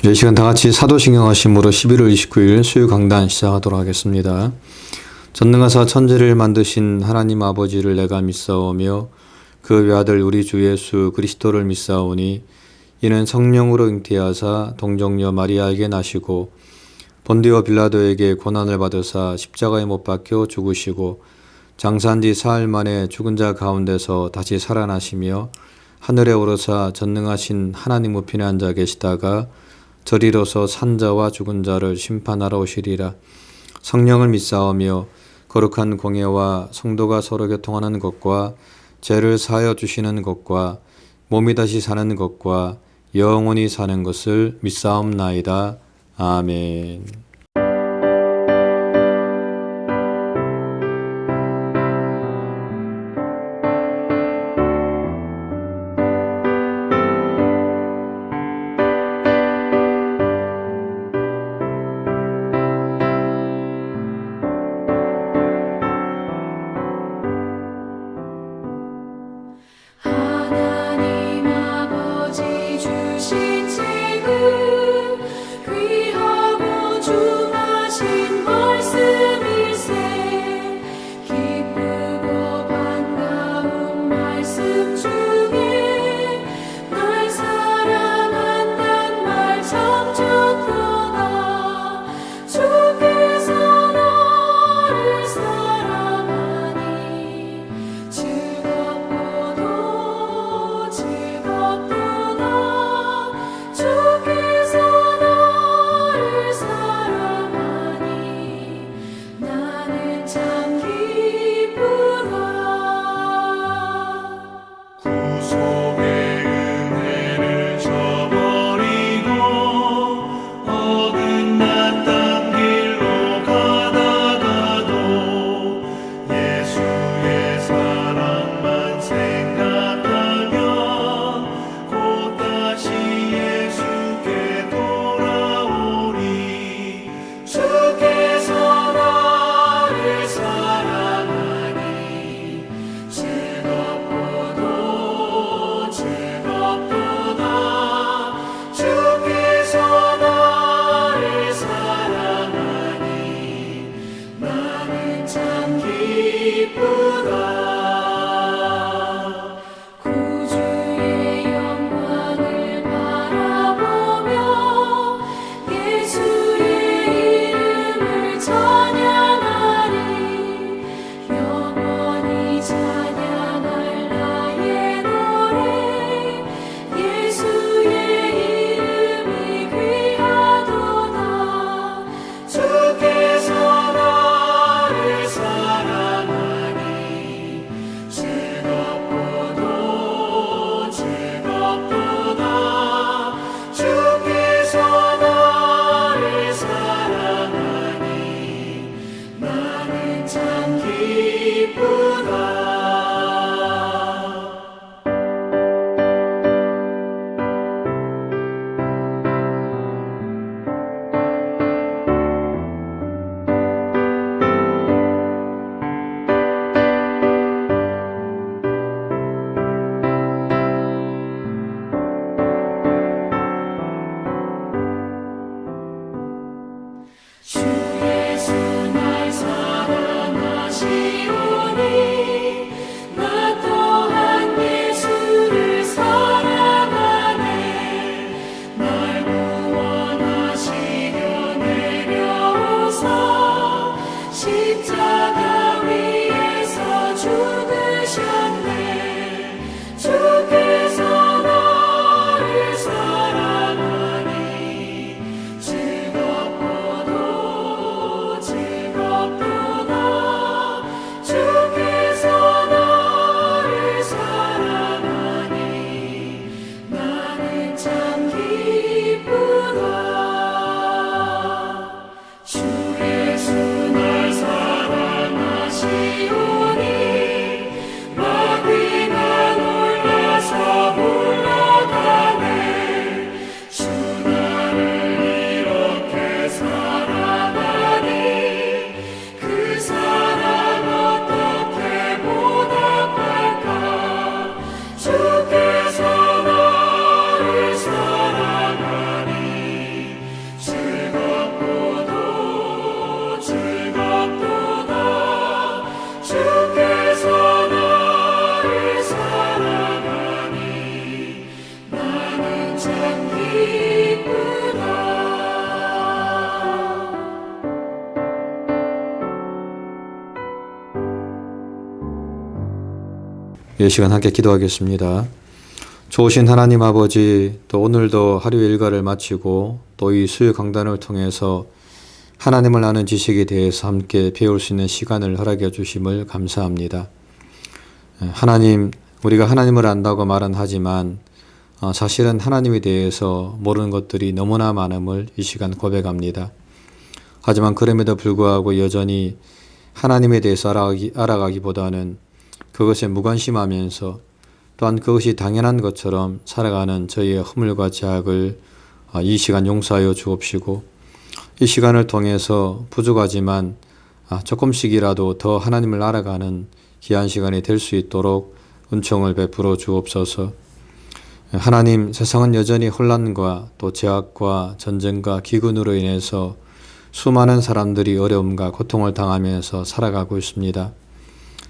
이 시간 다 같이 사도신경 하심으로 11월 29일 수요 강단 시작하도록 하겠습니다. 전능하사 천지를 만드신 하나님 아버지를 내가 믿사오며 그 외아들 우리 주 예수 그리스도를 믿사오니 이는 성령으로 잉태하사 동정녀 마리아에게 나시고 본디오 빌라도에게 고난을 받으사 십자가에 못 박혀 죽으시고 장사한 지 사흘 만에 죽은 자 가운데서 다시 살아나시며 하늘에 오르사 전능하신 하나님 우편에 앉아 계시다가 저리로서 산자와 죽은 자를 심판하러 오시리라. 성령을 믿사오며 거룩한 공예와 성도가 서로 교통하는 것과 죄를 사하여 주시는 것과 몸이 다시 사는 것과 영원히 사는 것을 믿사옵나이다. 아멘. 이 시간 함께 기도하겠습니다. 좋으신 하나님 아버지, 또 오늘도 하루의 일과를 마치고 또 이 수요 강단을 통해서 하나님을 아는 지식에 대해서 함께 배울 수 있는 시간을 허락해 주심을 감사합니다. 하나님, 우리가 하나님을 안다고 말은 하지만 사실은 하나님에 대해서 모르는 것들이 너무나 많음을 이 시간 고백합니다. 하지만 그럼에도 불구하고 여전히 하나님에 대해서 알아가기보다는 그것에 무관심하면서 또한 그것이 당연한 것처럼 살아가는 저희의 허물과 죄악을 이 시간 용서하여 주옵시고, 이 시간을 통해서 부족하지만 조금씩이라도 더 하나님을 알아가는 귀한 시간이 될 수 있도록 은총을 베풀어 주옵소서. 하나님, 세상은 여전히 혼란과 또 죄악과 전쟁과 기근으로 인해서 수많은 사람들이 어려움과 고통을 당하면서 살아가고 있습니다.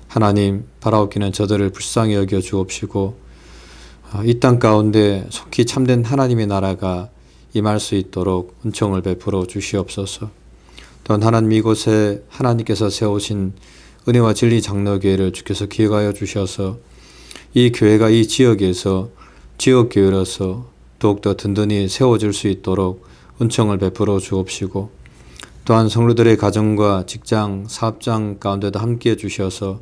하나님, 바라옵기는 저들을 불쌍히 여겨 주옵시고 이 땅 가운데 속히 참된 하나님의 나라가 임할 수 있도록 은총을 베풀어 주시옵소서. 또한 하나님, 이곳에 하나님께서 세우신 은혜와 진리 장로교회를 주께서 기억하여 주셔서 이 교회가 이 지역에서 지역교회로서 더욱더 든든히 세워질 수 있도록 은총을 베풀어 주옵시고, 또한 성도들의 가정과 직장, 사업장 가운데도 함께해 주셔서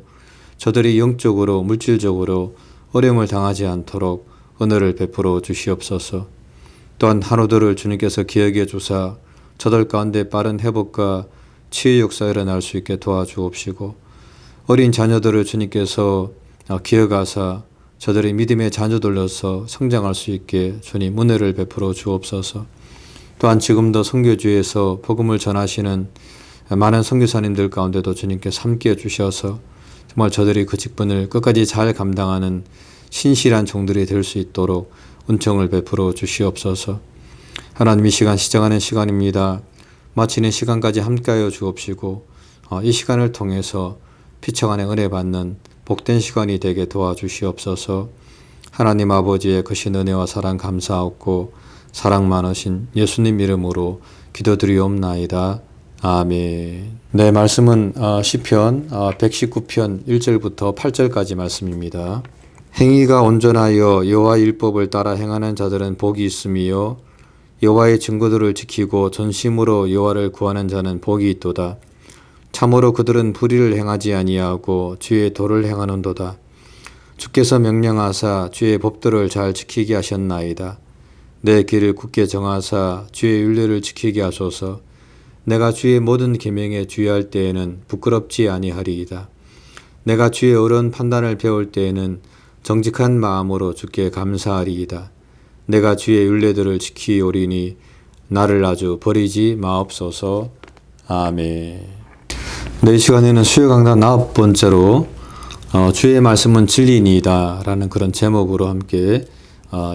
저들이 영적으로 물질적으로 어려움을 당하지 않도록 은혜를 베풀어 주시옵소서. 또한 한우들을 주님께서 기억해 주사 저들 가운데 빠른 회복과 치유 역사가 일어날 수 있게 도와주옵시고, 어린 자녀들을 주님께서 기억하사 저들의 믿음의 자녀들로서 성장할 수 있게 주님 은혜를 베풀어 주옵소서. 또한 지금도 선교주에서 복음을 전하시는 많은 선교사님들 가운데도 주님께서 함께해 주셔서 정말 저들이 그 직분을 끝까지 잘 감당하는 신실한 종들이 될 수 있도록 은총을 베풀어 주시옵소서. 하나님, 이 시간 시작하는 시간입니다. 마치는 시간까지 함께하여 주옵시고 이 시간을 통해서 피처간의 은혜 받는 복된 시간이 되게 도와주시옵소서. 하나님 아버지의 크신 은혜와 사랑 감사하옵고 사랑 많으신 예수님 이름으로 기도드리옵나이다. 아멘. 네, 말씀은 시편 119편 1절부터 8절까지 말씀입니다. 행위가 온전하여 여호와의 율법을 따라 행하는 자들은 복이 있으며 여호와의 증거들을 지키고 전심으로 여호와를 구하는 자는 복이 있도다. 참으로 그들은 불의를 행하지 아니하고 주의 도를 행하는도다. 주께서 명령하사 주의 법도를 잘 지키게 하셨나이다. 내 길을 굳게 정하사 주의 율례를 지키게 하소서. 내가 주의 모든 계명에 주의할 때에는 부끄럽지 아니하리이다. 내가 주의 어려운 판단을 배울 때에는 정직한 마음으로 주께 감사하리이다. 내가 주의 율례들을 지키오리니 나를 아주 버리지 마옵소서. 아멘. 네, 이 시간에는 수요 강단 9번째로 주의 말씀은 진리니이다 라는 그런 제목으로 함께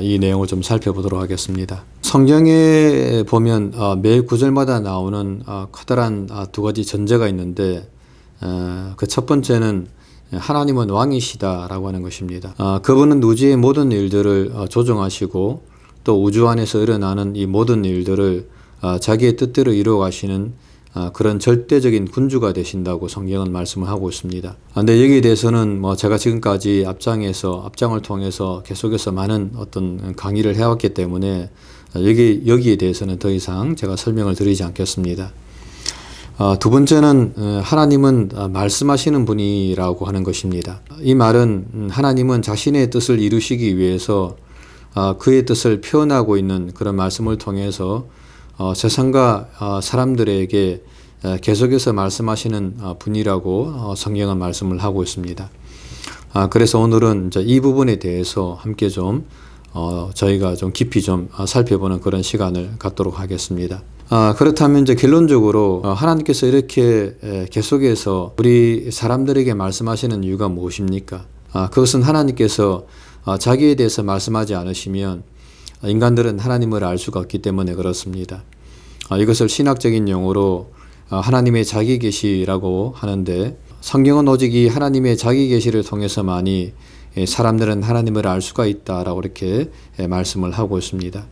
이 내용을 좀 살펴보도록 하겠습니다. 성경에 보면 매 구절마다 나오는 커다란 두 가지 전제가 있는데 그 첫 번째는 하나님은 왕이시다 라고 하는 것입니다. 그분은 우주의 모든 일들을 조정하시고 또 우주 안에서 일어나는 이 모든 일들을 자기의 뜻대로 이루어 가시는 그런 절대적인 군주가 되신다고 성경은 말씀을 하고 있습니다. 근데 여기에 대해서는 제가 지금까지 앞장을 통해서 계속해서 많은 어떤 강의를 해왔기 때문에 여기에 대해서는 더 이상 제가 설명을 드리지 않겠습니다. 두 번째는 하나님은 말씀하시는 분이라고 하는 것입니다. 이 말은 하나님은 자신의 뜻을 이루시기 위해서 그의 뜻을 표현하고 있는 그런 말씀을 통해서 세상과 사람들에게 계속해서 말씀하시는 분이라고 성경은 말씀을 하고 있습니다. 그래서 오늘은 이 부분에 대해서 함께 좀 저희가 좀 깊이 좀 살펴보는 그런 시간을 갖도록 하겠습니다. 그렇다면 이제 결론적으로 하나님께서 이렇게 계속해서 우리 사람들에게 말씀하시는 이유가 무엇입니까? 그것은 하나님께서 자기에 대해서 말씀하지 않으시면 인간들은 하나님을 알 수가 없기 때문에 그렇습니다. 이것을 신학적인 용어로 하나님의 자기 계시라고 하는데, 성경은 오직 이 하나님의 자기 계시를 통해서만이 사람들은 하나님을 알 수가 있다라고 이렇게 말씀을 하고 있습니다.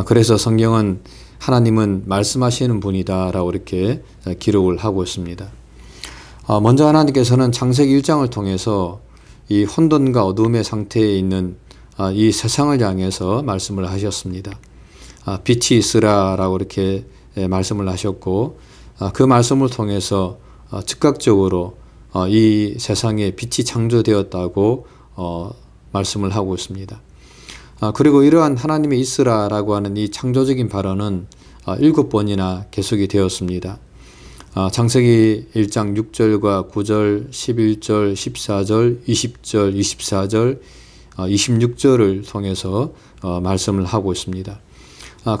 그래서 성경은 하나님은 말씀하시는 분이다라고 이렇게 기록을 하고 있습니다. 먼저 하나님께서는 창세기 1장을 통해서 이 혼돈과 어둠의 상태에 있는 이 세상을 향해서 말씀을 하셨습니다. 빛이 있으라라고 이렇게 말씀을 하셨고, 그 말씀을 통해서 즉각적으로 이 세상에 빛이 창조되었다고 말씀을 하고 있습니다. 그리고 이러한 하나님의 있으라라고 하는 이 창조적인 발언은 7번이나 계속이 되었습니다. 창세기 1장 6절과 9절, 11절, 14절, 20절, 24절, 26절을 통해서 말씀을 하고 있습니다.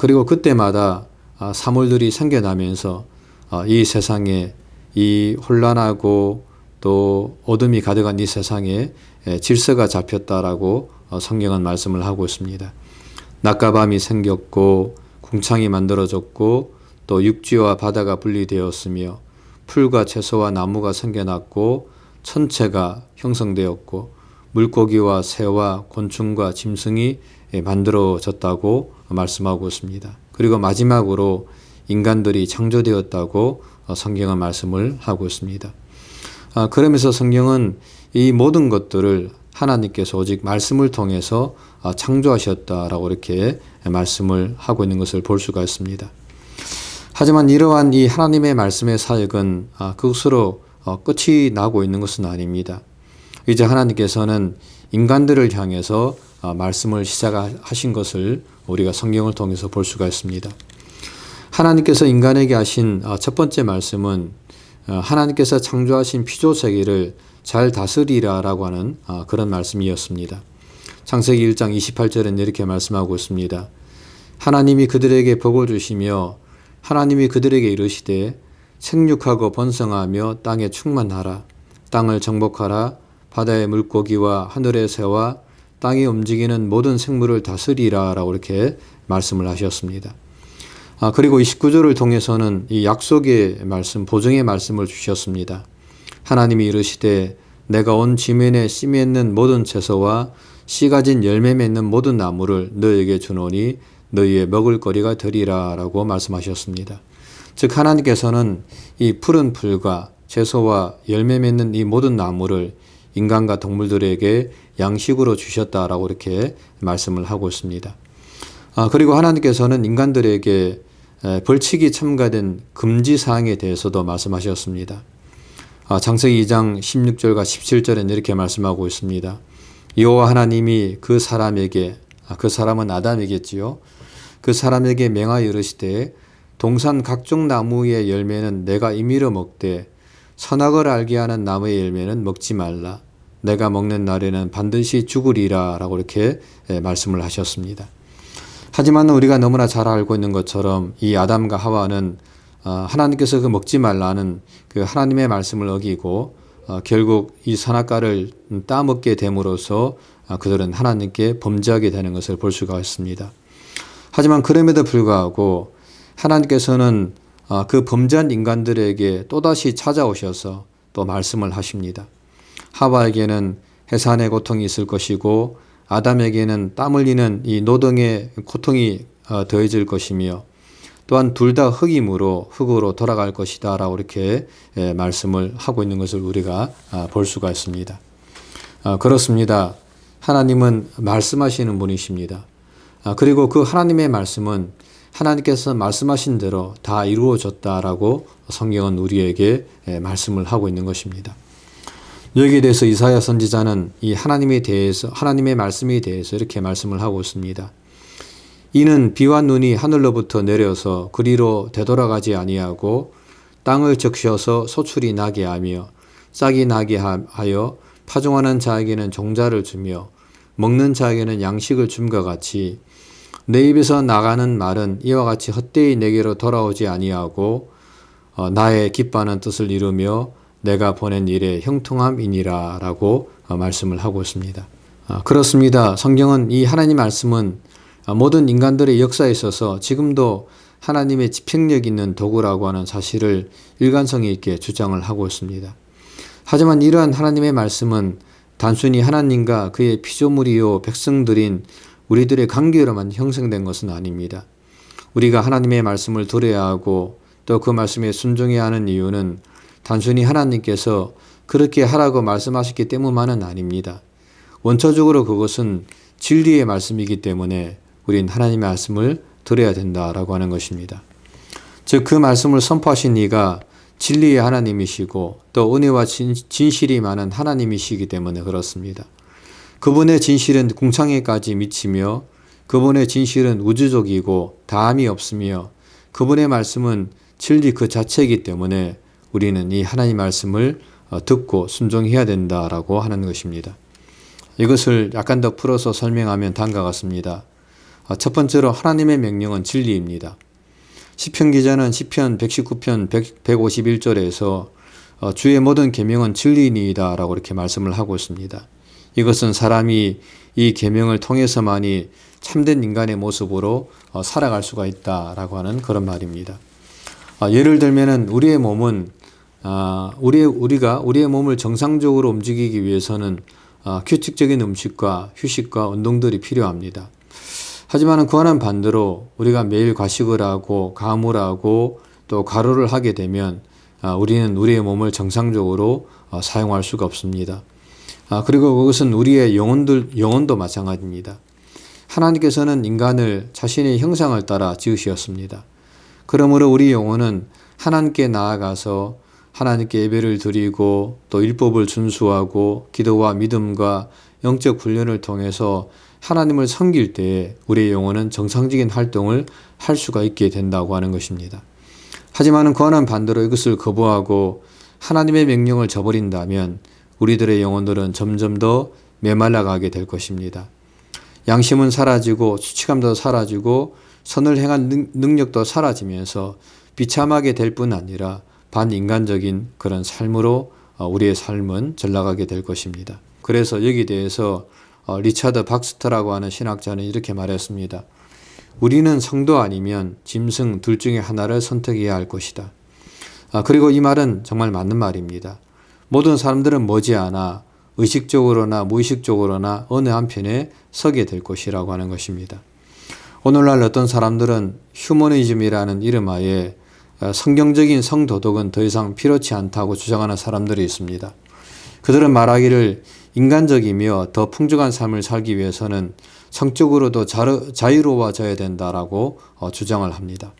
그리고 그때마다 사물들이 생겨나면서 이 세상에 이 혼란하고 또 어둠이 가득한 이 세상에 질서가 잡혔다라고 성경은 말씀을 하고 있습니다. 낮과 밤이 생겼고 궁창이 만들어졌고 또 육지와 바다가 분리되었으며 풀과 채소와 나무가 생겨났고 천체가 형성되었고 물고기와 새와 곤충과 짐승이 만들어졌다고 말씀하고 있습니다. 그리고 마지막으로 인간들이 창조되었다고 성경은 말씀을 하고 있습니다. 그러면서 성경은 이 모든 것들을 하나님께서 오직 말씀을 통해서 창조하셨다라고 이렇게 말씀을 하고 있는 것을 볼 수가 있습니다. 하지만 이러한 이 하나님의 말씀의 사역은 그것으로 끝이 나고 있는 것은 아닙니다. 이제 하나님께서는 인간들을 향해서 말씀을 시작하신 것을 우리가 성경을 통해서 볼 수가 있습니다. 하나님께서 인간에게 하신 첫 번째 말씀은 하나님께서 창조하신 피조세계를 잘 다스리라라고 하는 그런 말씀이었습니다. 창세기 1장 28절은 이렇게 말씀하고 있습니다. 하나님이 그들에게 복을 주시며 하나님이 그들에게 이르시되 생육하고 번성하며 땅에 충만하라. 땅을 정복하라. 바다의 물고기와 하늘의 새와 땅에 움직이는 모든 생물을 다스리라 라고 이렇게 말씀을 하셨습니다. 그리고 29절을 통해서는 이 약속의 말씀, 보증의 말씀을 주셨습니다. 하나님이 이르시되 내가 온 지면에 씨 맺는 모든 채소와 씨 가진 열매 맺는 모든 나무를 너에게 주노니 너희의 먹을 거리가 되리라 라고 말씀하셨습니다. 즉 하나님께서는 이 푸른 풀과 채소와 열매 맺는 이 모든 나무를 인간과 동물들에게 양식으로 주셨다라고 이렇게 말씀을 하고 있습니다. 그리고 하나님께서는 인간들에게 벌칙이 첨가된 금지사항에 대해서도 말씀하셨습니다. 창세기 2장 16절과 17절은 이렇게 말씀하고 있습니다. 여호와 하나님이 그 사람에게, 그 사람은 아담이겠지요. 그 사람에게 맹하여 이르시되 동산 각종 나무의 열매는 내가 임의로 먹되 선악을 알게 하는 나무의 열매는 먹지 말라. 내가 먹는 날에는 반드시 죽으리라 라고 이렇게 말씀을 하셨습니다. 하지만 우리가 너무나 잘 알고 있는 것처럼 이 아담과 하와는 하나님께서 그 먹지 말라는 그 하나님의 말씀을 어기고 결국 이 선악과를 따먹게 됨으로써 그들은 하나님께 범죄하게 되는 것을 볼 수가 있습니다. 하지만 그럼에도 불구하고 하나님께서는 그 범죄한 인간들에게 또다시 찾아오셔서 또 말씀을 하십니다. 하와에게는 해산의 고통이 있을 것이고 아담에게는 땀 흘리는 이 노동의 고통이 더해질 것이며 또한 둘 다 흙이므로 흙으로 돌아갈 것이다 라고 이렇게 말씀을 하고 있는 것을 우리가 볼 수가 있습니다. 그렇습니다. 하나님은 말씀하시는 분이십니다. 그리고 그 하나님의 말씀은 하나님께서 말씀하신 대로 다 이루어졌다라고 성경은 우리에게 말씀을 하고 있는 것입니다. 여기에 대해서 이사야 선지자는 이 하나님의 말씀에 대해서 이렇게 말씀을 하고 있습니다. 이는 비와 눈이 하늘로부터 내려서 그리로 되돌아가지 아니하고 땅을 적셔서 소출이 나게 하며 싹이 나게 하여 파종하는 자에게는 종자를 주며 먹는 자에게는 양식을 줌과 같이 내 입에서 나가는 말은 이와 같이 헛되이 내게로 돌아오지 아니하고 나의 기뻐하는 뜻을 이루며 내가 보낸 일의 형통함이니라 라고 말씀을 하고 있습니다. 그렇습니다. 성경은 이 하나님 말씀은 모든 인간들의 역사에 있어서 지금도 하나님의 집행력 있는 도구라고 하는 사실을 일관성이 있게 주장을 하고 있습니다. 하지만 이러한 하나님의 말씀은 단순히 하나님과 그의 피조물이요 백성들인 우리들의 관계로만 형성된 것은 아닙니다. 우리가 하나님의 말씀을 들어야 하고 또 그 말씀에 순종해야 하는 이유는 단순히 하나님께서 그렇게 하라고 말씀하셨기 때문만은 아닙니다. 원초적으로 그것은 진리의 말씀이기 때문에 우린 하나님의 말씀을 들어야 된다라고 하는 것입니다. 즉 그 말씀을 선포하신 이가 진리의 하나님이시고 또 은혜와 진실이 많은 하나님이시기 때문에 그렇습니다. 그분의 진실은 궁창에까지 미치며 그분의 진실은 우주적이고 다함이 없으며 그분의 말씀은 진리 그 자체이기 때문에 우리는 이 하나님 말씀을 듣고 순종해야 된다라고 하는 것입니다. 이것을 약간 더 풀어서 설명하면 다음과 같습니다. 첫 번째로 하나님의 명령은 진리입니다. 시편 기자는 시편 119편 151절에서 주의 모든 계명은 진리니이다 라고 이렇게 말씀을 하고 있습니다. 이것은 사람이 이 계명을 통해서만이 참된 인간의 모습으로 살아갈 수가 있다라고 하는 그런 말입니다. 예를 들면은 우리의 몸은 우리가 우리의 몸을 정상적으로 움직이기 위해서는 규칙적인 음식과 휴식과 운동들이 필요합니다. 하지만 그와는 반대로 우리가 매일 과식을 하고 감을 하고 또 과로를 하게 되면 우리는 우리의 몸을 정상적으로 사용할 수가 없습니다. 그리고 그것은 우리의 영혼도 마찬가지입니다. 하나님께서는 인간을 자신의 형상을 따라 지으셨습니다. 그러므로 우리 영혼은 하나님께 나아가서 하나님께 예배를 드리고 또 율법을 준수하고 기도와 믿음과 영적 훈련을 통해서 하나님을 섬길 때에 우리의 영혼은 정상적인 활동을 할 수가 있게 된다고 하는 것입니다. 하지만 그와는 반대로 이것을 거부하고 하나님의 명령을 저버린다면 우리들의 영혼들은 점점 더 메말라가게 될 것입니다. 양심은 사라지고 수치감도 사라지고 선을 행한 능력도 사라지면서 비참하게 될 뿐 아니라 반인간적인 그런 삶으로 우리의 삶은 전락하게 될 것입니다. 그래서 여기에 대해서 리차드 박스터라고 하는 신학자는 이렇게 말했습니다. 우리는 성도 아니면 짐승 둘 중에 하나를 선택해야 할 것이다. 그리고 이 말은 정말 맞는 말입니다. 모든 사람들은 머지않아 의식적으로나 무의식적으로나 어느 한편에 서게 될 것이라고 하는 것입니다. 오늘날 어떤 사람들은 휴머니즘이라는 이름하에 성경적인 성도덕은 더 이상 필요치 않다고 주장하는 사람들이 있습니다. 그들은 말하기를 인간적이며 더 풍족한 삶을 살기 위해서는 성적으로도 자유로워져야 된다라고 주장을 합니다.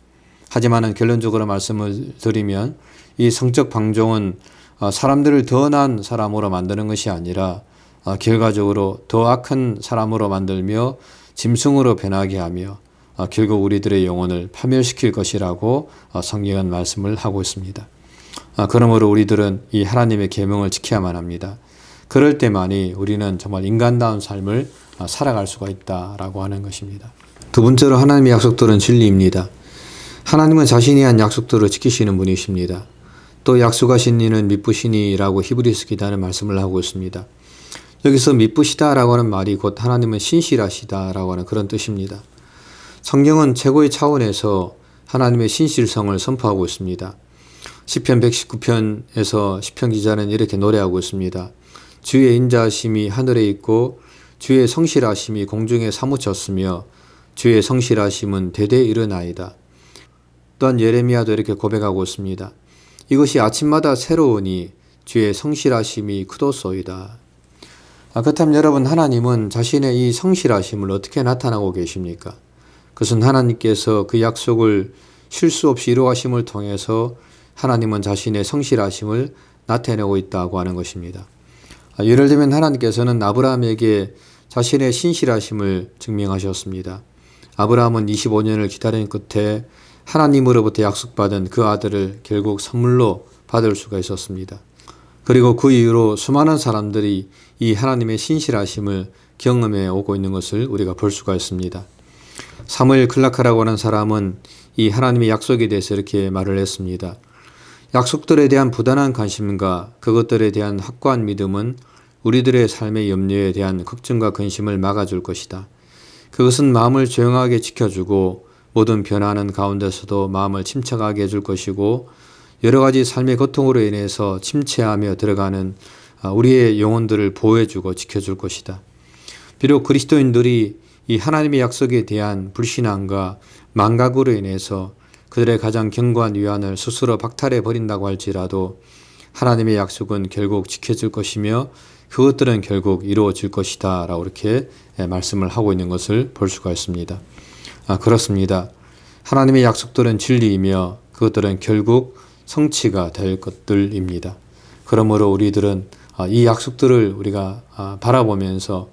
하지만 결론적으로 말씀을 드리면 이 성적 방종은 사람들을 더 나은 사람으로 만드는 것이 아니라 결과적으로 더 악한 사람으로 만들며 짐승으로 변하게 하며 결국 우리들의 영혼을 파멸시킬 것이라고 성경은 말씀을 하고 있습니다. 그러므로 우리들은 이 하나님의 계명을 지켜야만 합니다. 그럴 때만이 우리는 정말 인간다운 삶을 살아갈 수가 있다라고 하는 것입니다. 두 번째로 하나님의 약속들은 진리입니다. 하나님은 자신이 한 약속들을 지키시는 분이십니다. 또 약속하신 이는 미쁘시니라고 히브리서 기자는 말씀을 하고 있습니다. 여기서 미쁘시다라고 하는 말이 곧 하나님은 신실하시다라고 하는 그런 뜻입니다. 성경은 최고의 차원에서 하나님의 신실성을 선포하고 있습니다. 시편 119편에서 시편 기자는 이렇게 노래하고 있습니다. 주의 인자하심이 하늘에 있고 주의 성실하심이 공중에 사무쳤으며 주의 성실하심은 대대 이르나이다. 또한 예레미야도 이렇게 고백하고 있습니다. 이것이 아침마다 새로우니 주의 성실하심이 크도소이다. 그렇다면 여러분, 하나님은 자신의 이 성실하심을 어떻게 나타나고 계십니까? 그것은 하나님께서 그 약속을 실수 없이 이루어가심을 통해서 하나님은 자신의 성실하심을 나타내고 있다고 하는 것입니다. 예를 들면 하나님께서는 아브라함에게 자신의 신실하심을 증명하셨습니다. 아브라함은 25년을 기다린 끝에 하나님으로부터 약속받은 그 아들을 결국 선물로 받을 수가 있었습니다. 그리고 그 이후로 수많은 사람들이 이 하나님의 신실하심을 경험해 오고 있는 것을 우리가 볼 수가 있습니다. 사무엘 클라크라고 하는 사람은 이 하나님의 약속에 대해서 이렇게 말을 했습니다. 약속들에 대한 부단한 관심과 그것들에 대한 확고한 믿음은 우리들의 삶의 염려에 대한 걱정과 근심을 막아줄 것이다. 그것은 마음을 조용하게 지켜주고 모든 변화하는 가운데서도 마음을 침착하게 해줄 것이고 여러 가지 삶의 고통으로 인해서 침체하며 들어가는 우리의 영혼들을 보호해주고 지켜줄 것이다. 비록 그리스도인들이 이 하나님의 약속에 대한 불신앙과 망각으로 인해서 그들의 가장 견고한 위안을 스스로 박탈해 버린다고 할지라도 하나님의 약속은 결국 지켜질 것이며 그것들은 결국 이루어질 것이다 라고 이렇게 말씀을 하고 있는 것을 볼 수가 있습니다. 그렇습니다. 하나님의 약속들은 진리이며 그것들은 결국 성취가 될 것들입니다. 그러므로 우리들은 이 약속들을 우리가 바라보면서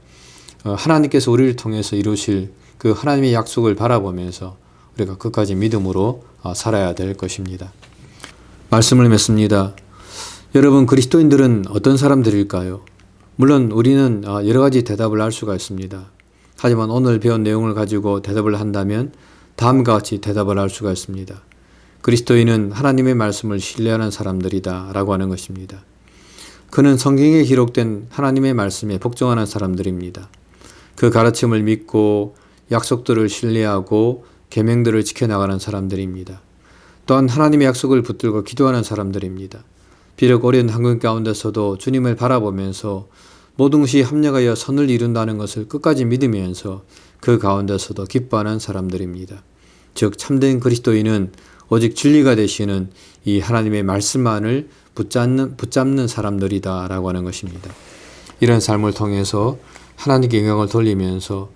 하나님께서 우리를 통해서 이루실 그 하나님의 약속을 바라보면서 우리가 끝까지 믿음으로 살아야 될 것입니다. 말씀을 맺습니다. 여러분, 그리스도인들은 어떤 사람들일까요? 물론 우리는 여러 가지 대답을 할 수가 있습니다. 하지만 오늘 배운 내용을 가지고 대답을 한다면 다음과 같이 대답을 할 수가 있습니다. 그리스도인은 하나님의 말씀을 신뢰하는 사람들이다 라고 하는 것입니다. 그는 성경에 기록된 하나님의 말씀에 복종하는 사람들입니다. 그 가르침을 믿고 약속들을 신뢰하고 계명들을 지켜나가는 사람들입니다. 또한 하나님의 약속을 붙들고 기도하는 사람들입니다. 비록 어려운 환경 가운데서도 주님을 바라보면서 모든 것이 합력하여 선을 이룬다는 것을 끝까지 믿으면서 그 가운데서도 기뻐하는 사람들입니다. 즉 참된 그리스도인은 오직 진리가 되시는 이 하나님의 말씀만을 붙잡는 사람들이다 라고 하는 것입니다. 이런 삶을 통해서 하나님께 영광을 돌리면서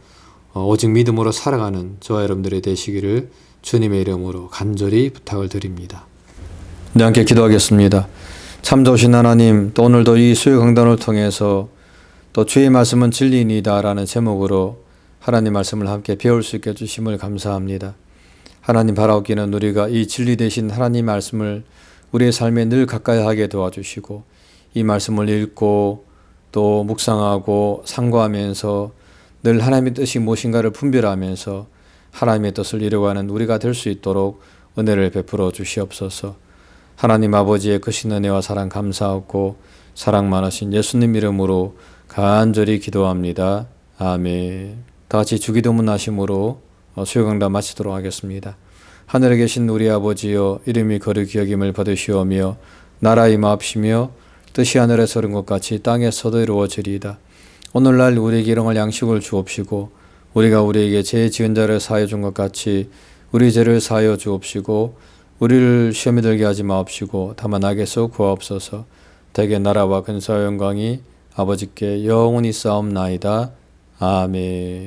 오직 믿음으로 살아가는 저와 여러분들이 되시기를 주님의 이름으로 간절히 부탁을 드립니다. 네, 함께 기도하겠습니다. 참 좋으신 하나님, 또 오늘도 이 수요 강단을 통해서 또 주의 말씀은 진리이다 라는 제목으로 하나님 말씀을 함께 배울 수 있게 해주심을 감사합니다. 하나님 바라옵기는 우리가 이 진리 되신 하나님 말씀을 우리의 삶에 늘 가까이 하게 도와주시고 이 말씀을 읽고 또 묵상하고 상고하면서 늘 하나님의 뜻이 무엇인가를 분별하면서 하나님의 뜻을 이루어가는 우리가 될 수 있도록 은혜를 베풀어 주시옵소서. 하나님 아버지의 크신 은혜와 사랑 감사하고 사랑 많으신 예수님 이름으로 간절히 기도합니다. 아멘. 다 같이 주기도문 하심으로 수요 강단 마치도록 하겠습니다. 하늘에 계신 우리 아버지여, 이름이 거룩히 여김을 받으시오며 나라의 마옵시며 뜻이 하늘에서 이룬 것 같이 땅에서도 이루어지리이다. 오늘날 우리에게 일용할 양식을 주옵시고 우리가 우리에게 죄 지은 자를 사하여 준 것 같이 우리 죄를 사하여 주옵시고 우리를 시험에 들게 하지 마옵시고 다만 악에서 구하옵소서. 대개 나라와 근사와 영광이 아버지께 영원히 싸움나이다. 아멘.